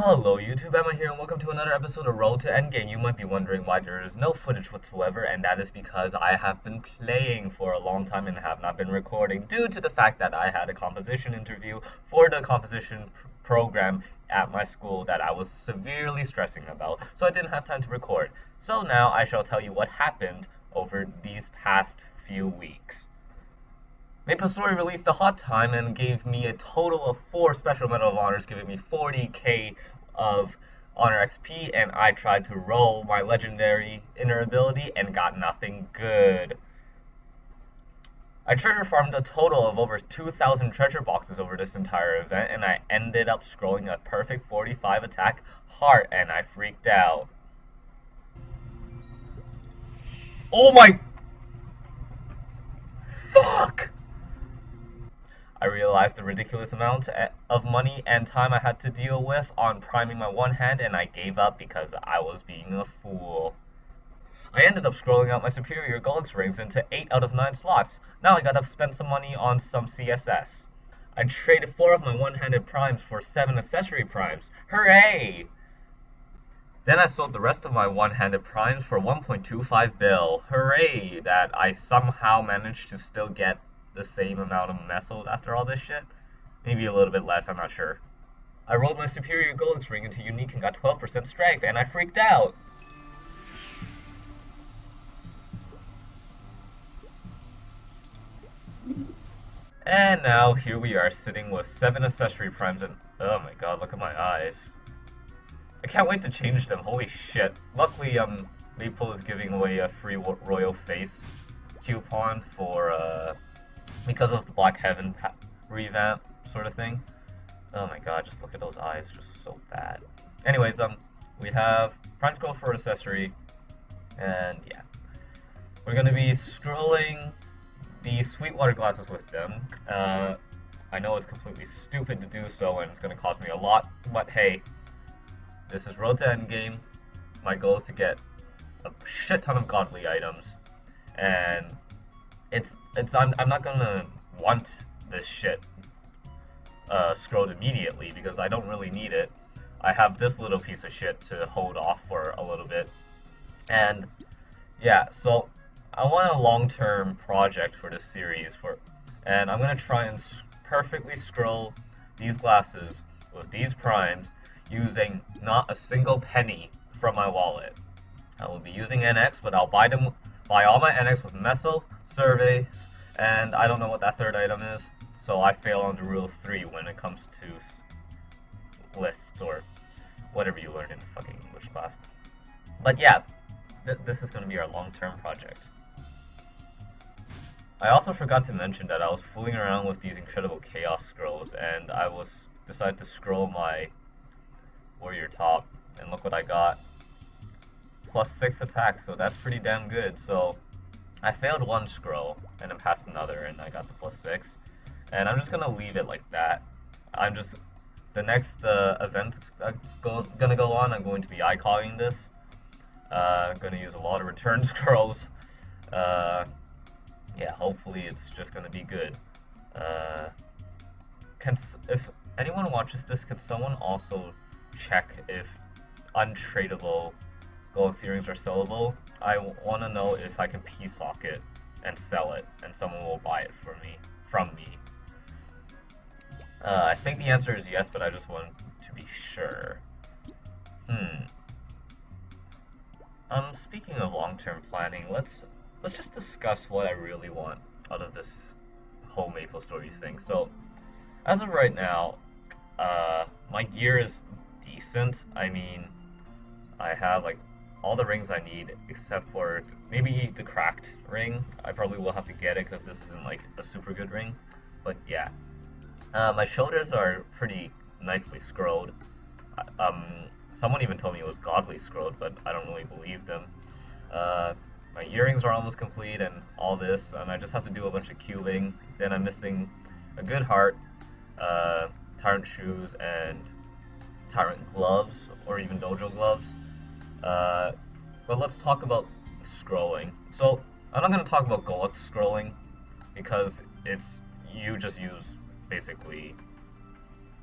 Hello YouTube, Emma here and welcome to another episode of Road to Endgame. You might be wondering why there is no footage whatsoever, and that is because I have been playing for a long time and have not been recording due to the fact that I had a composition interview for the composition program at my school that I was severely stressing about, so I didn't have time to record. So now I shall tell you what happened over these past few weeks. Maplestory released a hot time and gave me a total of 4 Special Medal of Honors, giving me 40k of Honor XP, and I tried to roll my legendary inner ability and got nothing good. I treasure farmed a total of over 2,000 treasure boxes over this entire event, and I ended up scrolling a perfect 45 attack heart, and I freaked out. Oh my... Fuck! I realized the ridiculous amount of money and time I had to deal with on priming my one hand, and I gave up because I was being a fool. I ended up scrolling out my superior Gulix rings into 8 out of 9 slots. Now I gotta spend some money on some CSS. I traded 4 of my one-handed primes for 7 accessory primes. Hooray! Then I sold the rest of my one-handed primes for 1.25 bill. Hooray that I somehow managed to still get the same amount of mesos after all this shit. Maybe a little bit less, I'm not sure. I rolled my superior Golden ring into unique and got 12% strength, and I freaked out. And now here we are sitting with 7 accessory primes and oh my god, look at my eyes. I can't wait to change them, holy shit. Luckily, Maple is giving away a free royal face coupon for because of the Black Heaven revamp sort of thing. Oh my god, just look at those eyes, just so bad. Anyways, we have Prime Scroll for accessory, and yeah. We're gonna be scrolling the Sweetwater glasses with them. I know it's completely stupid to do so, and it's gonna cost me a lot, but hey, this is Road to Endgame. My goal is to get a shit ton of godly items, and I'm not gonna want this shit scrolled immediately because I don't really need it. I have this little piece of shit to hold off for a little bit, and yeah, so I want a long-term project for this series and I'm gonna try and perfectly scroll these glasses with these primes using not a single penny from my wallet. I will be using NX, but I'll buy all my NX with Meso, Surveys, and I don't know what that third item is, so I fail on the rule of 3 when it comes to lists or whatever you learned in fucking English class. But yeah, this is going to be our long-term project. I also forgot to mention that I was fooling around with these incredible chaos scrolls, and I decided to scroll my warrior top, and look what I got. +6 attack, so that's pretty damn good. So I failed one scroll and then passed another, and I got the +6. And I'm just gonna leave it like that. The next event that's gonna go on, I'm going to be icalling this. I'm gonna use a lot of return scrolls. Yeah, hopefully it's just gonna be good. If anyone watches this, can someone also check if untradeable Galaxy rings are sellable? I want to know if I can p-sock it and sell it, and someone will buy it from me. I think the answer is yes, but I just want to be sure. Speaking of long-term planning, let's just discuss what I really want out of this whole Maplestory thing. So, as of right now, my gear is decent. I mean, I have like all the rings I need except for maybe the cracked ring. I probably will have to get it because this isn't like a super good ring. But yeah, my shoulders are pretty nicely scrolled. Someone even told me it was godly scrolled, but I don't really believe them. My earrings are almost complete and all this, and I just have to do a bunch of cubing. Then I'm missing a good heart, tyrant shoes, and tyrant gloves, or even dojo gloves. But let's talk about scrolling. So I'm not going to talk about Golux scrolling because you just use basically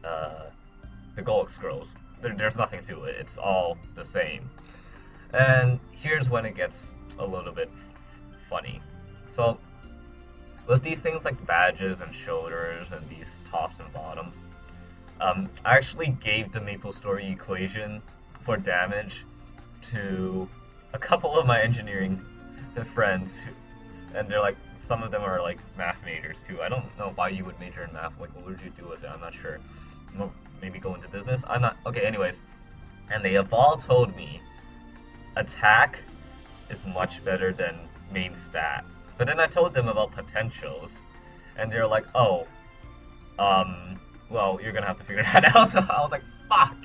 the Golux scrolls. there's nothing to it. It's all the same. And here's when it gets a little bit funny. So with these things like badges and shoulders and these tops and bottoms, I actually gave the Maplestory equation for damage to a couple of my engineering friends, and they're like, some of them are like math majors too. I don't know why you would major in math. Like, what would you do with it? I'm not sure. Maybe go into business. I'm not. Okay. Anyways, and they have all told me attack is much better than main stat. But then I told them about potentials, and they're like, oh, well, you're gonna have to figure that out. So I was like, fuck.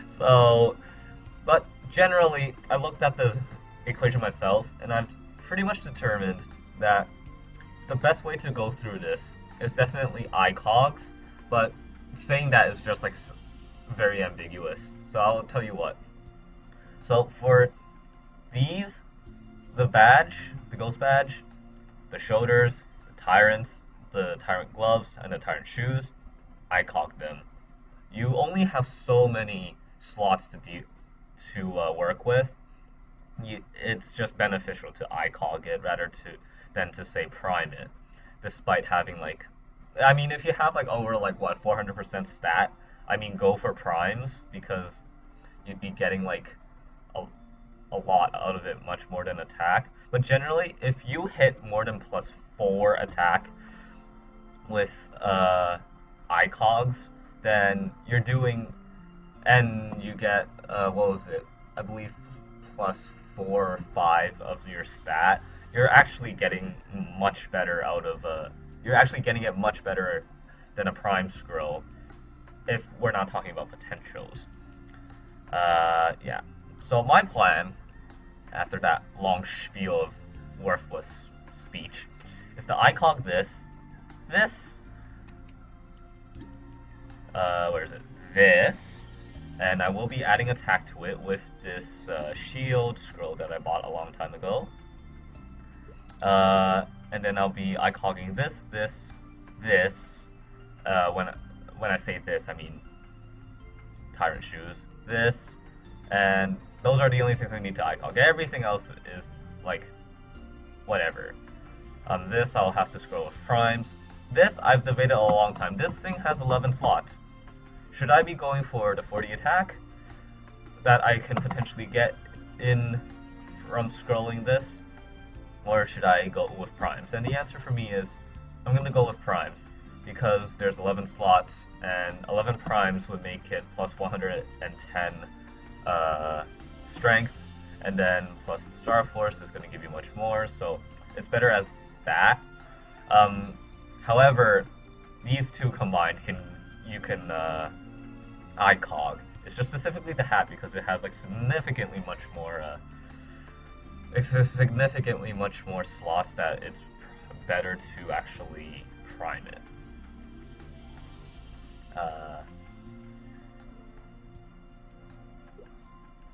So, but generally, I looked at the equation myself, and I've pretty much determined that the best way to go through this is definitely ICOGs, but saying that is just like very ambiguous. So I'll tell you what. So for these, the badge, the ghost badge, the shoulders, the tyrant gloves, and the tyrant shoes, ICOG them. You only have so many slots to work with. It's just beneficial to ICOG it than to say prime it, despite having like, I mean, if you have like over like what 400% stat, I mean, go for primes because you'd be getting like a lot out of it, much more than attack. But generally, if you hit more than +4 attack with ICOGs, then you're doing, and you get what was it? I believe +4 or 5 of your stat. You're actually getting much better out of you're actually getting it much better than a prime scroll, if we're not talking about potentials. Yeah. So my plan, after that long spiel of worthless speech, is to ICOG this, where is it? This, and I will be adding attack to it with this shield scroll that I bought a long time ago. And then I'll be ICOGing this. When I say this, I mean tyrant shoes. This, and those are the only things I need to ICOG. Everything else is like whatever. This I'll have to scroll with primes. This I've debated a long time. This thing has 11 slots. Should I be going for the 40 attack that I can potentially get in from scrolling this, or should I go with primes? And the answer for me is I'm going to go with primes, because there's 11 slots, and 11 primes would make it plus 110 strength, and then plus the Star Force is going to give you much more, so it's better as that. However, these two combined you can ICOG. It's just specifically the hat because it has like significantly much more slots that it's better to actually prime it.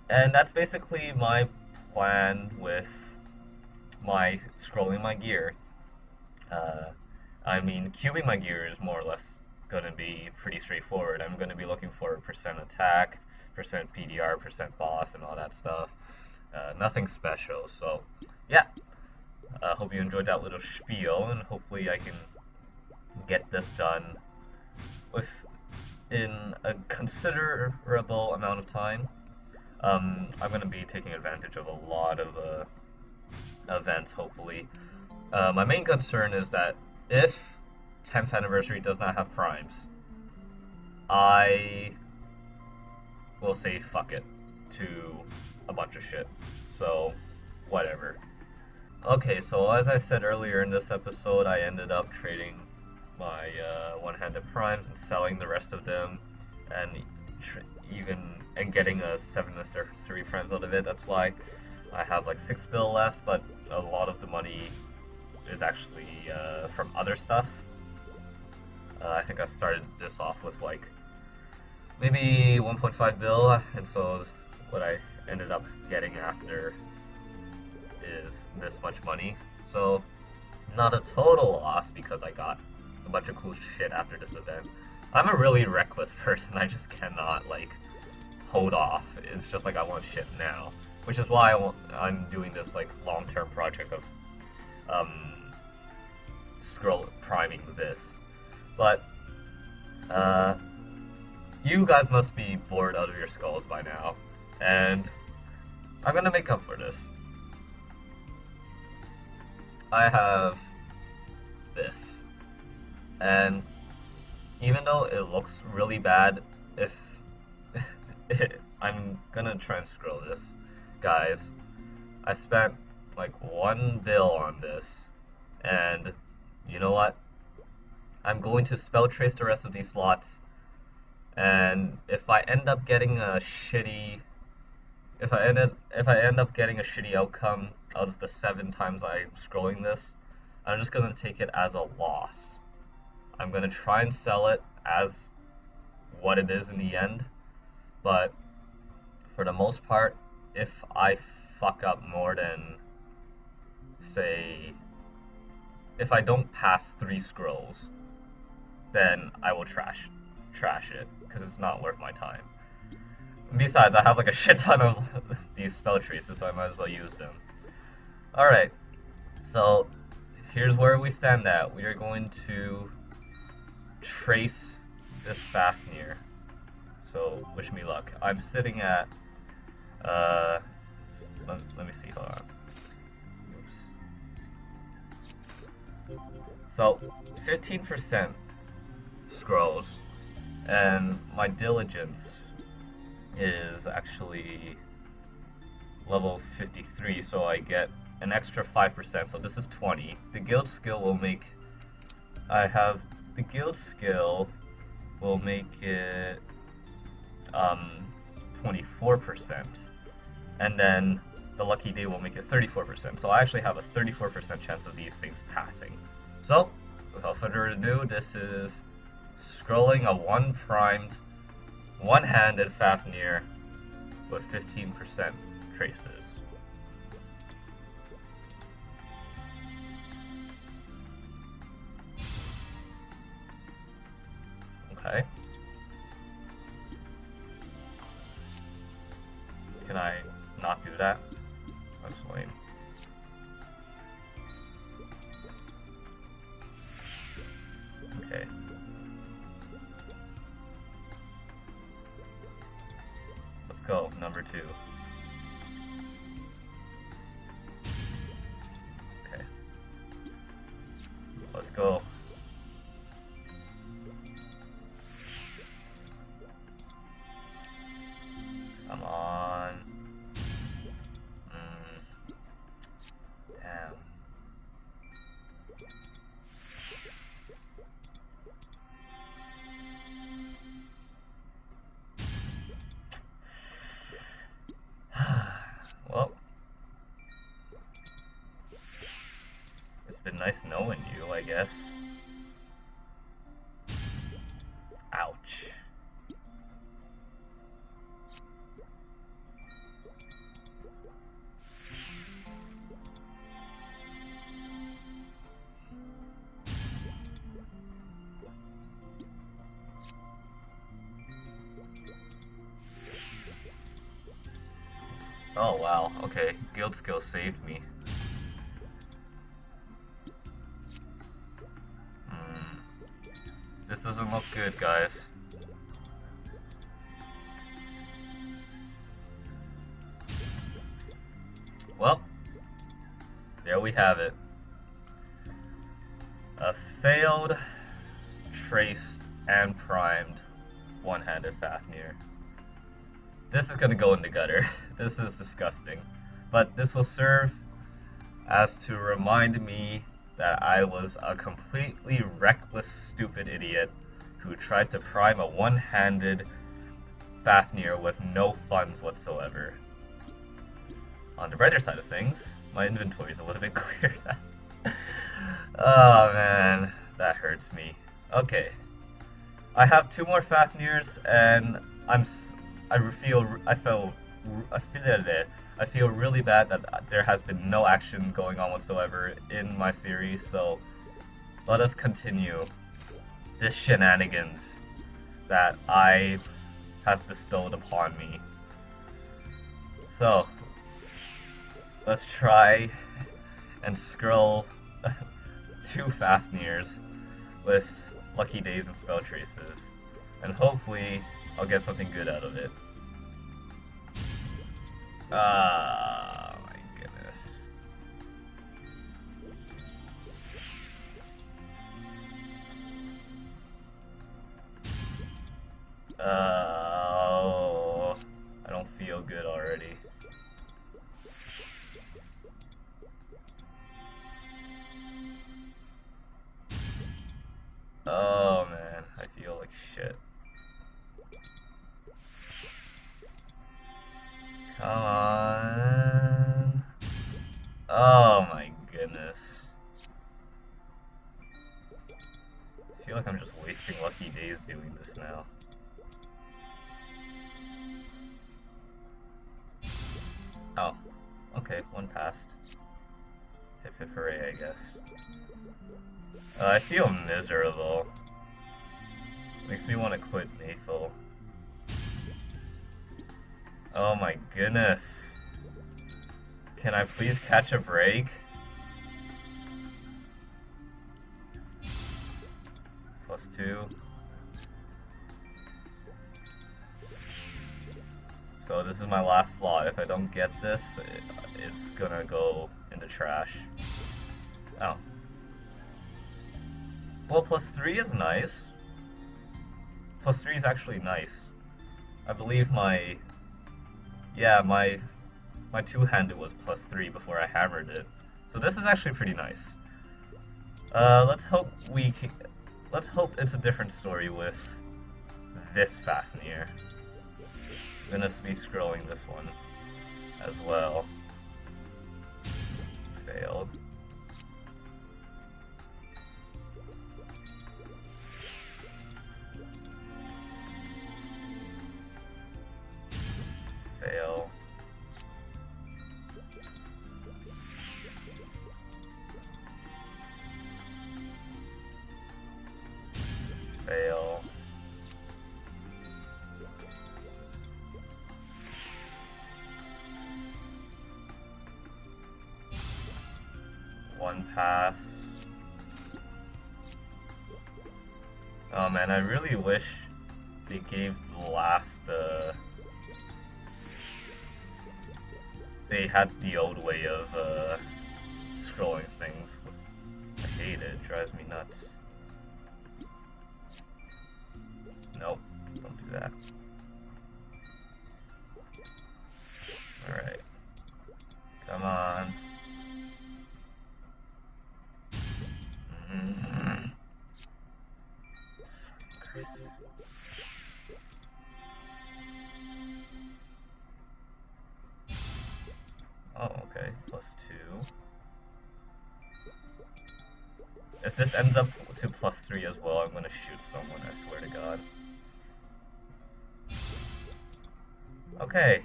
And that's basically my plan with my scrolling my gear. I mean, cubing my gear is more or less going to be pretty straightforward. I'm going to be looking for percent attack, percent PDR, percent boss, and all that stuff. Nothing special. So, yeah. Hope you enjoyed that little spiel, and hopefully I can get this done in a considerable amount of time. I'm going to be taking advantage of a lot of events, hopefully. My main concern is that if 10th anniversary does not have primes, I will say fuck it to a bunch of shit. So, whatever. Okay, so as I said earlier in this episode, I ended up trading my one-handed primes and selling the rest of them, and getting a 7 anniversary primes out of it. That's why I have like 6 bill left, but a lot of the money is actually from other stuff. I think I started this off with like maybe 1.5 bill, and so what I ended up getting after is this much money. So not a total loss because I got a bunch of cool shit after this event. I'm a really reckless person. I just cannot like hold off. It's just like I want shit now, which is why I'm doing this like long-term project of um, scroll priming this. But you guys must be bored out of your skulls by now, and I'm gonna make up for this. I have this, and even though it looks really bad, if I'm gonna try and scroll this, guys. I spent like 1 bill on this, and you know what? I'm going to spell trace the rest of these slots, and if I end up getting a shitty, if I end up getting a shitty outcome out of the 7 times I'm scrolling this, I'm just gonna take it as a loss. I'm gonna try and sell it as what it is in the end, but for the most part, if I fuck up more than, say, if I don't pass 3 scrolls, then I will trash it, because it's not worth my time. And besides, I have like a shit ton of these spell traces, so I might as well use them. Alright, so here's where we stand at. We are going to trace this Fafnir. So wish me luck. I'm sitting at let me see, hold on. Oops. So 15% scrolls, and my diligence is actually level 53, so I get an extra 5%, so this is 20. The guild skill will make, the guild skill will make it 24%, and then the lucky day will make it 34%, so I actually have a 34% chance of these things passing. So, without further ado, this is scrolling a 1-primed, one-handed Fafnir with 15% traces. Okay. Can I not do that? That's lame. Okay. Let's go, number 2. Okay. Let's go. Come on. Damn. Well, it's been nice knowing you, I guess. Ouch. Oh wow, okay, guild skill saved me. This doesn't look good, guys. Well, there we have it. A failed, traced, and primed one-handed Fafnir. This is gonna go in the gutter. This is disgusting. But this will serve as to remind me that I was a completely reckless, stupid idiot who tried to prime a one-handed Fafnir with no funds whatsoever. On the brighter side of things, my inventory is a little bit cleared out. Oh man, that hurts me. Okay, I have 2 more Fafnirs, and I feel really bad that there has been no action going on whatsoever in my series, so let us continue this shenanigans that I has bestowed upon me. So, let's try and scroll 2 Fafnirs with Lucky Days and Spell Traces, and hopefully I'll get something good out of it. Ah, my goodness. Oh, I don't feel good already. Oh man, I feel like shit. Come on. Oh my goodness. I feel like I'm just wasting lucky days doing this now. Oh, okay, one passed. Hip hip hooray, I guess. I feel miserable. Makes me want to quit Maple. Oh my goodness. Can I please catch a break? +2. So this is my last slot. If I don't get this, it's gonna go in the trash. Oh. Well, +3 is nice. +3 is actually nice. I believe my two-handed was +3 before I hammered it. So this is actually pretty nice. Let's hope it's a different story with this Fafnir. I'm gonna be scrolling this one as well. Failed. Fail. Fail. One pass. Oh man, I really wish they gave the last, they had the old way of, scrolling things. I hate it, it drives me nuts. Nope, don't do that. Alright. Come on. Oh, okay, +2. If this ends up to +3 as well, I'm gonna shoot someone, I swear to God. Okay,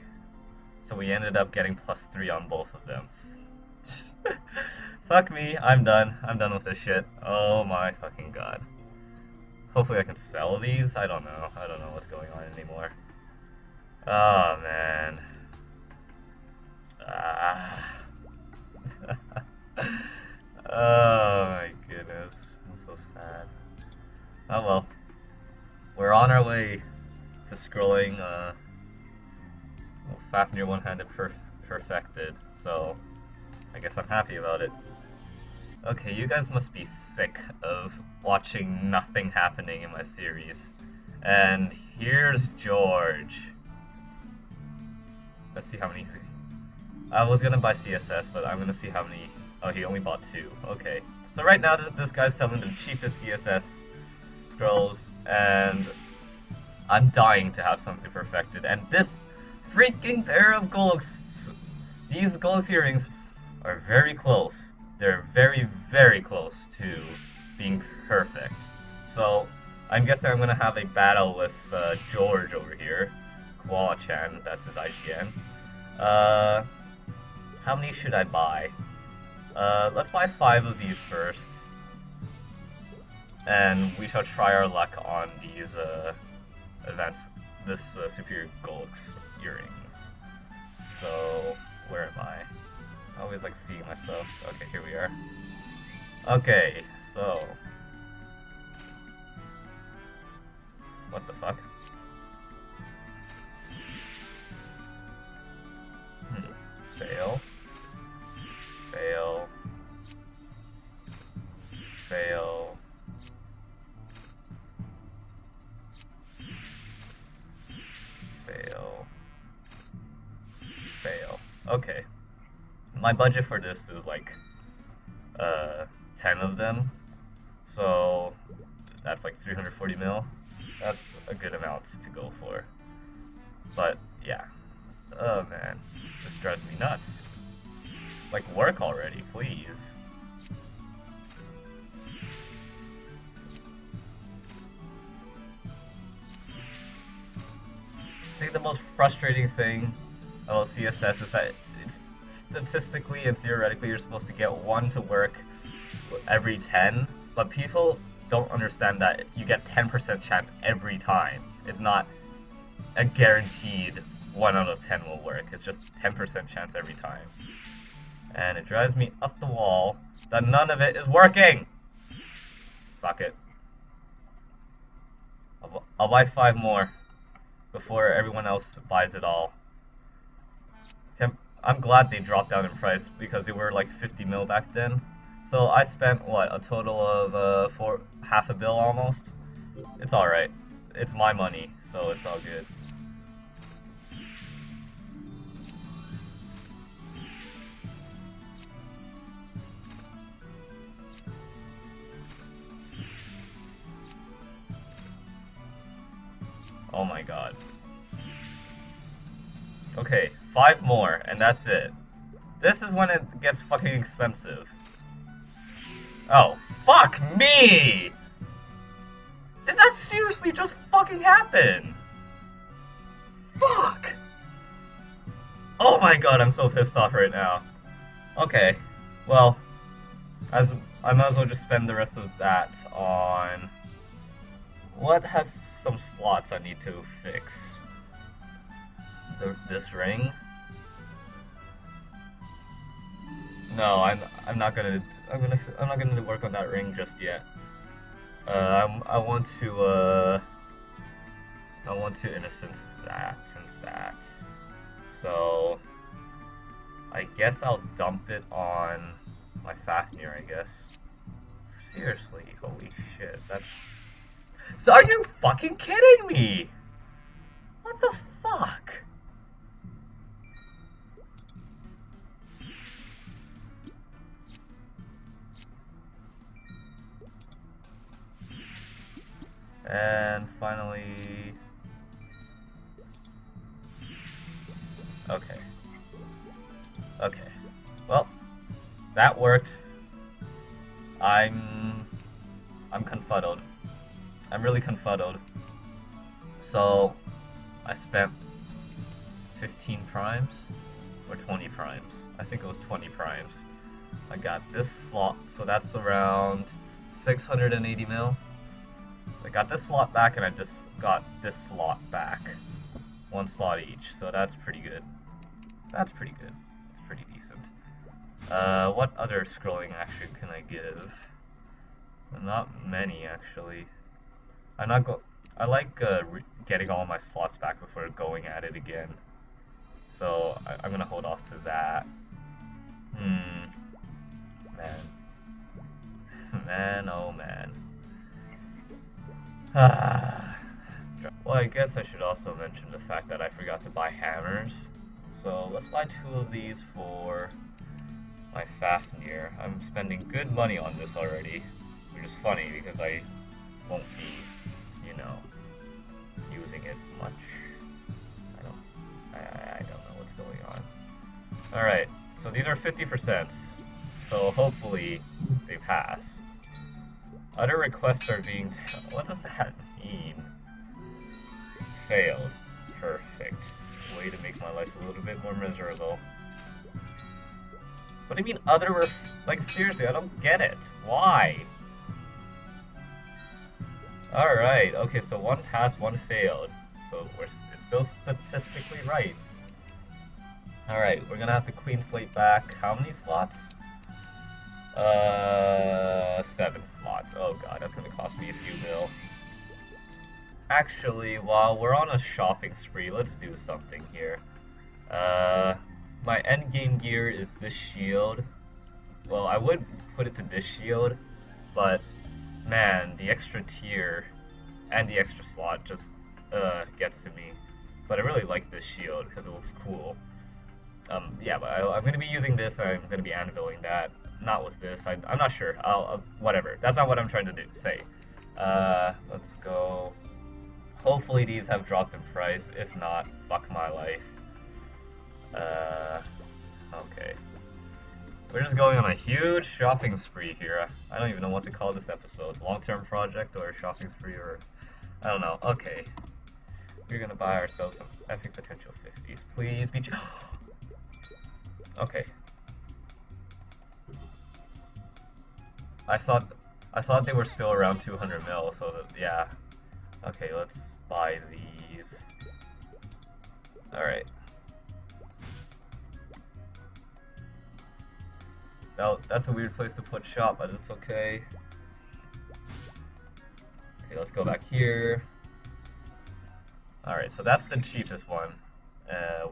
so we ended up getting +3 on both of them. Fuck me, I'm done. I'm done with this shit. Oh my fucking God. Hopefully I can sell these? I don't know. I don't know what's going on anymore. Oh man. Ah. Oh my goodness. I'm so sad. Oh well. We're on our way to scrolling Fafnir one-handed perfected, so I guess I'm happy about it. Okay, you guys must be sick of watching nothing happening in my series. And here's George. Let's see how many... I was gonna buy CSS, but I'm gonna see how many... Oh, he only bought 2. Okay. So right now, this guy's selling the cheapest CSS scrolls, and I'm dying to have something perfected. And this freaking pair of Golux... These Golux earrings are very close. They're very, very close to being perfect. So, I'm guessing I'm gonna have a battle with George over here. Koala-chan, that's his IGN. How many should I buy? Let's buy 5 of these first. And we shall try our luck on these advanced this superior Golx earrings. So where am I? I always like seeing myself. Okay, here we are. Okay, so what the fuck? Fail. Fail. Fail. Fail. Fail. Okay. My budget for this is like 10 of them. So that's like 340 mil. That's a good amount to go for. But yeah. Oh man. This drives me nuts. Like, work already, please. I think the most frustrating thing about CSS is that it's statistically and theoretically you're supposed to get 1 to work every 10, but people don't understand that you get 10% chance every time. It's not a guaranteed 1 out of 10 will work. It's just 10% chance every time. And it drives me up the wall that none of it is working! Fuck it. I'll buy 5 more before everyone else buys it all. I'm glad they dropped down in price because they were like 50 mil back then. So I spent, what, a total of for half a bill almost? It's alright. It's my money, so it's all good. Oh my god. Okay, 5 more, and that's it. This is when it gets fucking expensive. Oh, fuck me! Did that seriously just fucking happen? Fuck! Oh my god, I'm so pissed off right now. Okay, well, I might as well just spend the rest of that on... What has some slots I need to fix? This ring? No, I'm not gonna work on that ring just yet. I want to innocence that. So I guess I'll dump it on my Fafnir, I guess. Seriously, holy shit, that's... So are you fucking kidding me? What the fuck? And finally... Okay. Okay. Well, that worked. I'm confuddled. I'm really confuddled. So, I spent 15 primes? Or 20 primes? I think it was 20 primes. I got this slot, so that's around 680 mil. I got this slot back and I just got this slot back. 1 slot each, so that's pretty good. That's pretty good. It's pretty decent. What other scrolling action can I give? Not many, actually. I like getting all my slots back before going at it again. So I'm gonna hold off to that. Man. Man, oh man. Well, I guess I should also mention the fact that I forgot to buy hammers. So let's buy 2 of these for my Fafnir. I'm spending good money on this already, which is funny because I won't be, you know, using it much. I don't know what's going on. Alright, so these are 50%, so hopefully they pass. Other requests are being... What does that mean? Failed. Perfect. Way to make my life a little bit more miserable. What do you mean other like, seriously, I don't get it. Why? Alright, okay, so 1 passed, 1 failed. so it's still statistically right. Alright, we're gonna have to clean slate back. How many slots? 7 slots. Oh god, that's gonna cost me a few mil. Actually, while we're on a shopping spree, let's do something here. My end game gear is this shield. Well, I would put it to this shield, but man, the extra tier and the extra slot just gets to me. But I really like this shield because it looks cool. Yeah, but I'm going to be using this, and I'm going to be anviling that. Not with this. I'm not sure. Whatever. That's not what I'm trying to say. Let's go. Hopefully these have dropped in price. If not, fuck my life. Okay. We're just going on a huge shopping spree here. I don't even know what to call this episode. Long-term project or shopping spree or... I don't know. Okay. We're gonna buy ourselves some epic potential 50s. Please be... Okay. I thought they were still around 200 mil, so that, yeah. Okay, let's buy these. Alright. Now, that's a weird place to put shop, but it's okay. Okay, let's go back here. Alright, so that's the cheapest one.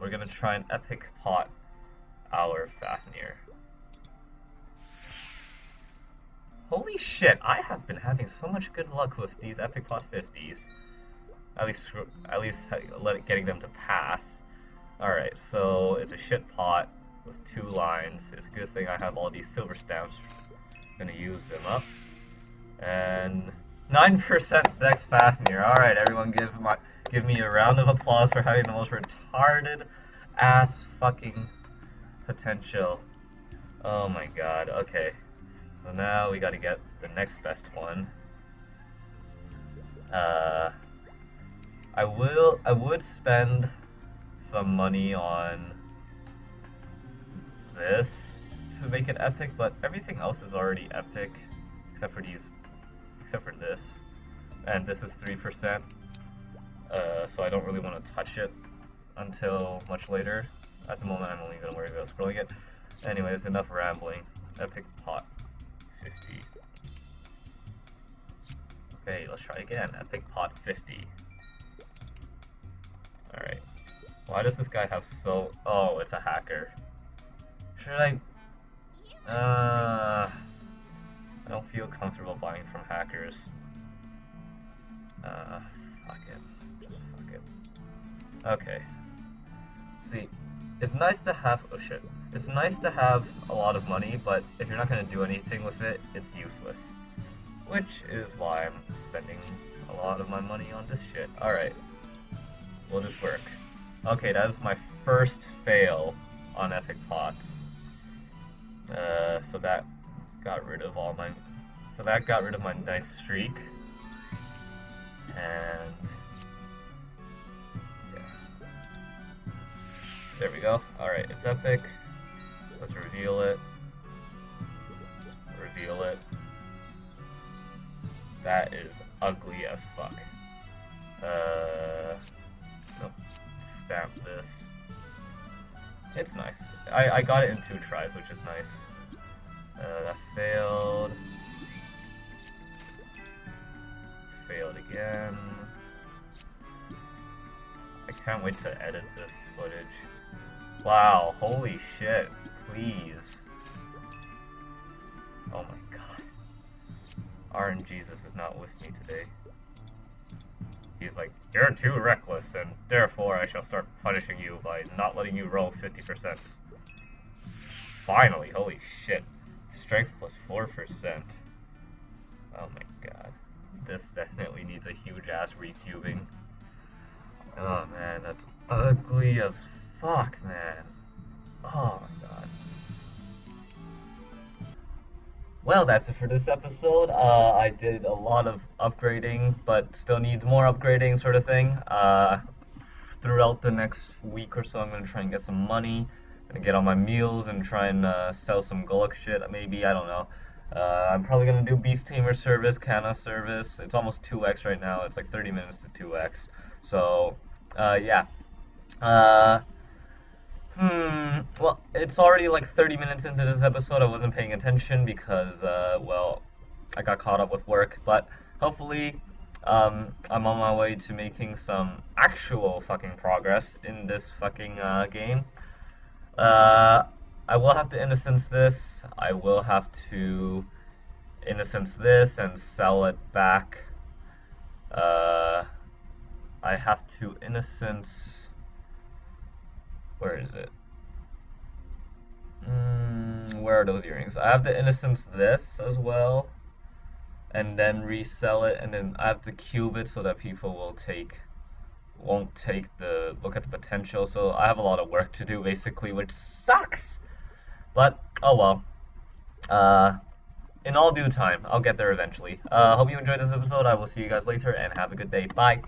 We're gonna try an epic pot our Fafnir. Holy shit, I have been having so much good luck with these epic pot 50s. At least getting them to pass. Alright, so it's a shit pot with 2 lines. It's a good thing I have all these silver stamps. I'm gonna use them up. And 9% Dex Fafnir. Alright, everyone give me a round of applause for having the most retarded ass fucking potential. Oh my god, okay. So now we gotta get the next best one. I would spend some money on this to make it epic, but everything else is already epic except for this, and this is 3%. So I don't really want to touch it until much later. At the moment, I'm only gonna worry about scrolling it. Anyways, enough rambling. Epic pot 50. Okay, let's try again. Epic pot 50. Alright. Why does this guy have so... Oh, it's a hacker. Should I... I don't feel comfortable buying from hackers. Fuck it. Just fuck it. Okay. See, it's nice to have... Oh shit. It's nice to have a lot of money, but if you're not gonna do anything with it, it's useless. Which is why I'm spending a lot of my money on this shit. Alright. Will this work? Okay, that is my first fail on epic pots. So that got rid of all my... So that got rid of my nice streak. And... yeah. There we go. Alright, it's epic. Let's reveal it. Reveal it. That is ugly as fuck. Nope. Stamp this. It's nice. I got it in 2 tries, which is nice. That failed. Failed again. I can't wait to edit this footage. Wow, holy shit. Please. Oh my god. RNGesus is not with me today. He's like, you're too reckless, and therefore I shall start punishing you by not letting you roll 50%. Finally, holy shit. Strength plus 4%. Oh my god. This definitely needs a huge ass recubing. Oh man, that's ugly as fuck, man. Oh my god. Well, that's it for this episode. I did a lot of upgrading, but still needs more upgrading sort of thing. Throughout the next week or so, I'm going to try and get some money. I'm going to get on my meals and try and sell some Golok shit, maybe, I don't know. I'm probably going to do Beast Tamer service, Kana service. It's almost 2x right now. It's like 30 minutes to 2x. So, yeah. Uh, well, it's already like 30 minutes into this episode. I wasn't paying attention because, well, I got caught up with work. But hopefully, I'm on my way to making some actual fucking progress in this fucking game. Uh, I will have to innocence this. I will have to innocence this and sell it back. Uh, I have to innocence. Where is it? Where are those earrings? I have to innocence this as well, and then resell it, and then I have to cube it so that people won't take the look at the potential. So I have a lot of work to do basically, which sucks. But oh well. Uh, in all due time, I'll get there eventually. Hope you enjoyed this episode. I will see you guys later, and have a good day. Bye.